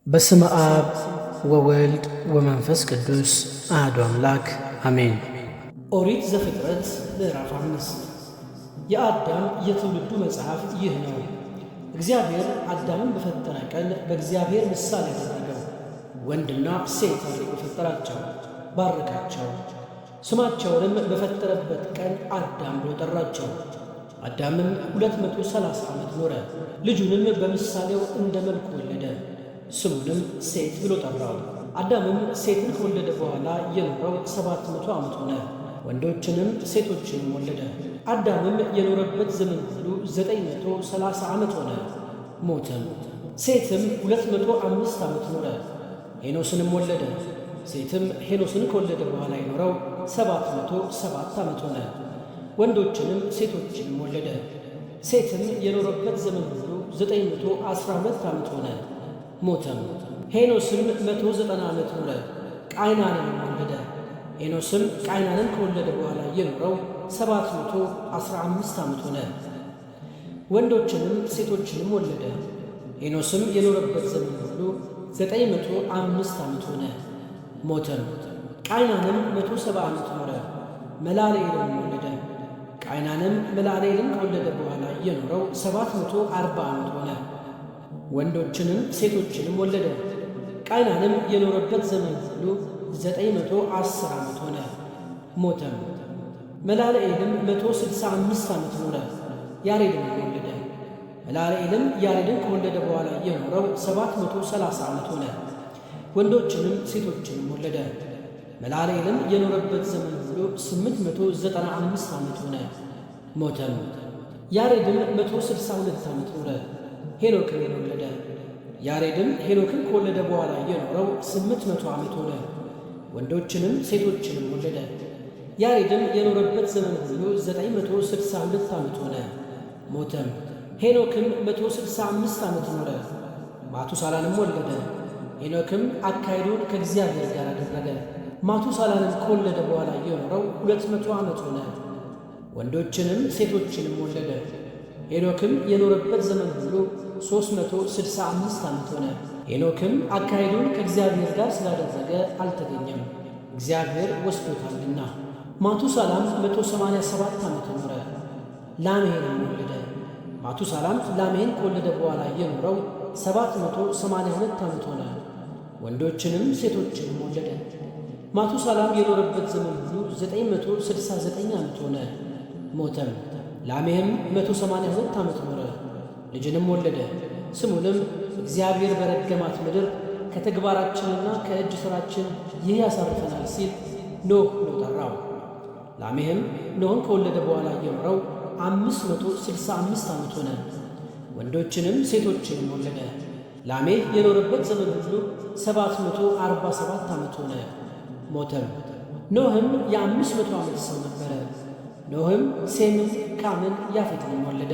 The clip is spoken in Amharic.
በስመ አብ ወወልድ ወመንፈስ ቅዱስ አሐዱ አምላክ አሜን። ኦሪት ዘፍጥረት ምዕራፍ 5 የአዳም የትውልዱ መጽሐፍ ይህ ነው። እግዚአብሔር አዳምን በፈጠረ ቀን በእግዚአብሔር ምሳሌ ያደረገው፣ ወንድና ሴት አድርጎ ፈጠራቸው፣ ባረካቸው። ስማቸውንም በፈጠረበት ቀን አዳም ብሎ ጠራቸው። አዳምም 230 ዓመት ኖረ፣ ልጁንም በምሳሌው እንደ መልኩ ወለደ፣ ስሙንም ሴት ብሎ ጠራው። አዳምም ሴትን ከወለደ በኋላ የኖረው 700 ዓመት ሆነ፣ ወንዶችንም ሴቶችንም ወለደ። አዳምም የኖረበት ዘመን ሁሉ 930 ዓመት ሆነ፣ ሞተም። ሴትም 205 ዓመት ኖረ፣ ሄኖስንም ወለደ። ሴትም ሄኖስን ከወለደ በኋላ የኖረው 707 ዓመት ሆነ፣ ወንዶችንም ሴቶችንም ወለደ። ሴትም የኖረበት ዘመን ሁሉ 912 ዓመት ሆነ፣ ሞተም። ሄኖስም 190 ዓመት ኖረ፣ ቃይናንንም ወለደ። ሄኖስም ቃይናንን ከወለደ በኋላ የኖረው 715 ዓመት ሆነ፣ ወንዶችንም ሴቶችንም ወለደ። ሄኖስም የኖረበት ዘመን ሁሉ 905 ዓመት ሆነ፣ ሞተም። ቃይናንም 170 ዓመት ኖረ፣ መላልኤልን ወለደ። ቃይናንም መላልኤልን ከወለደ በኋላ የኖረው 740 ዓመት ሆነ፣ ወንዶችንም ሴቶችንም ወለደ። ቃይናንም የኖረበት ዘመን ሁሉ 910 ዓመት ሆነ፣ ሞተም። መላልኤልም 165 ዓመት ኖረ፣ ያሬድን ወለደ። መላልኤልም ያሬድን ከወለደ በኋላ የኖረው 730 ዓመት ሆነ፣ ወንዶችንም ሴቶችንም ወለደ። መላልኤልም የኖረበት ዘመን ሁሉ 895 ዓመት ሆነ፣ ሞተም። ያሬድም 162 ዓመት ኖረ፣ ሄኖክን ወለደ። ያሬድም ሄኖክን ከወለደ በኋላ የኖረው 800 ዓመት ሆነ፣ ወንዶችንም ሴቶችንም ወለደ። ያሬድም የኖረበት ዘመን ሁሉ 962 ዓመት ሆነ፣ ሞተም። ሄኖክም 165 ዓመት ኖረ፣ ማቱሳላንም ወለደ። ሄኖክም አካሄዱን ከእግዚአብሔር ጋር አደረገ። ማቱሳላንም ከወለደ በኋላ የኖረው 200 ዓመት ሆነ፣ ወንዶችንም ሴቶችንም ወለደ። ሄኖክም የኖረበት ዘመን ሁሉ 365 ዓመት ሆነ። ሄኖክም አካሄዱን ከእግዚአብሔር ጋር ስላደረገ አልተገኘም፣ እግዚአብሔር ወስዶታልና። ማቱሳላም 187 ዓመት ኖረ፣ ላሜሕንም ወለደ። ማቱሳላም ላሜሕን ከወለደ በኋላ የኖረው 782 ዓመት ሆነ፣ ወንዶችንም ሴቶችንም ወለደ። ማቱሳላም የኖረበት ዘመን ሁሉ 969 ዓመት ሆነ፣ ሞተም። ላሜሕም 182 ዓመት ኖረ፣ ልጅንም ወለደ። ስሙንም እግዚአብሔር በረገማት ምድር ከተግባራችንና ከእጅ ሥራችን ይህ ያሳርፈናል ሲል ኖህ ብሎ ጠራው። ላሜሕም ኖህን ከወለደ በኋላ የኖረው 565 ዓመት ሆነ፣ ወንዶችንም ሴቶችንም ወለደ። ላሜሕ የኖረበት ዘመን ሁሉ 747 ዓመት ሆነ፣ ሞተም። ኖህም የ500 ዓመት ሰው ነበረ። ኖህም ሴምን፣ ካምን፣ ያፌትንም ወለደ።